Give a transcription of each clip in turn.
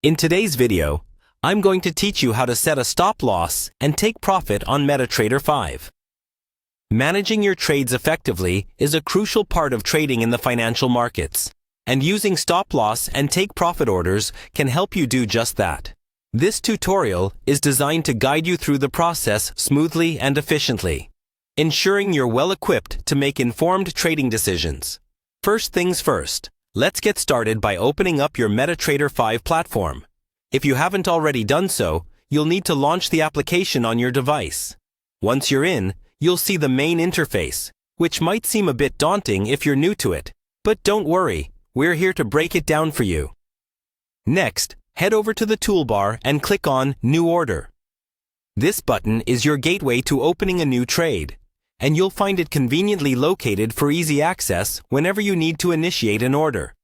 In today's video, I'm going to teach you how to set a stop loss and take profit on MetaTrader 5. Managing your trades effectively is a crucial part of trading in the financial markets, and using stop loss and take profit orders can help you do just that. This tutorial is designed to guide you through the process smoothly and efficiently, ensuring you're well equipped to make informed trading decisions. First things first, let's get started by opening up your MetaTrader 5 platform. If you haven't already done so, you'll need to launch the application on your device. Once you're in, you'll see the main interface, which might seem a bit daunting if you're new to it. But don't worry, we're here to break it down for you. Next, head over to the toolbar and click on New Order. This button is your gateway to opening a new trade, and you'll find it conveniently located for easy access whenever you need to initiate an order.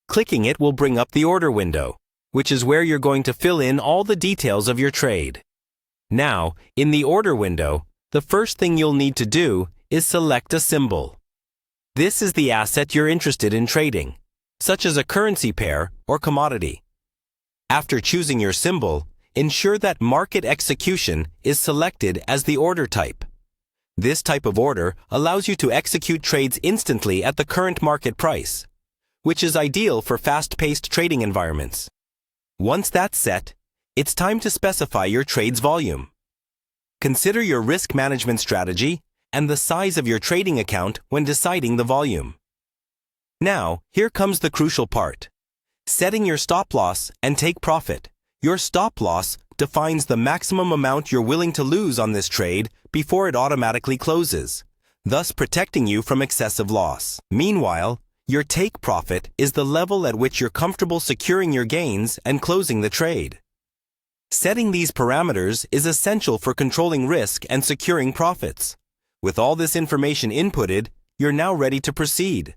Clicking it will bring up the order window, which is where you're going to fill in all the details of your trade. Now, in the order window, the first thing you'll need to do is select a symbol. This is the asset you're interested in trading, such as a currency pair or commodity. After choosing your symbol, ensure that Market Execution is selected as the order type. This type of order allows you to execute trades instantly at the current market price, which is ideal for fast-paced trading environments. Once that's set, it's time to specify your trade's volume. Consider your risk management strategy and the size of your trading account when deciding the volume. Now, here comes the crucial part. Setting your stop loss and take profit. Your stop loss defines the maximum amount you're willing to lose on this trade before it automatically closes, thus protecting you from excessive loss. Meanwhile, your take profit is the level at which you're comfortable securing your gains and closing the trade. Setting these parameters is essential for controlling risk and securing profits. With all this information inputted, you're now ready to proceed.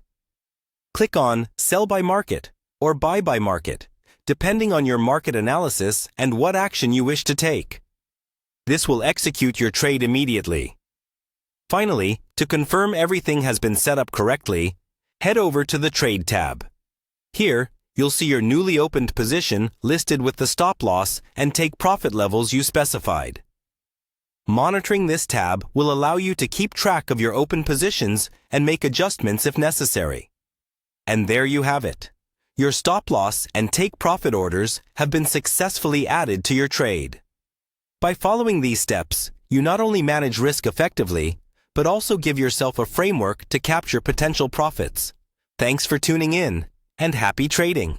Click on Sell by Market or Buy by Market, depending on your market analysis and what action you wish to take. This will execute your trade immediately. Finally, to confirm everything has been set up correctly, head over to the Trade tab. Here, you'll see your newly opened position listed with the stop loss and take profit levels you specified. Monitoring this tab will allow you to keep track of your open positions and make adjustments if necessary. And there you have it. Your stop loss and take profit orders have been successfully added to your trade. By following these steps, you not only manage risk effectively, but also give yourself a framework to capture potential profits. Thanks for tuning in, and happy trading!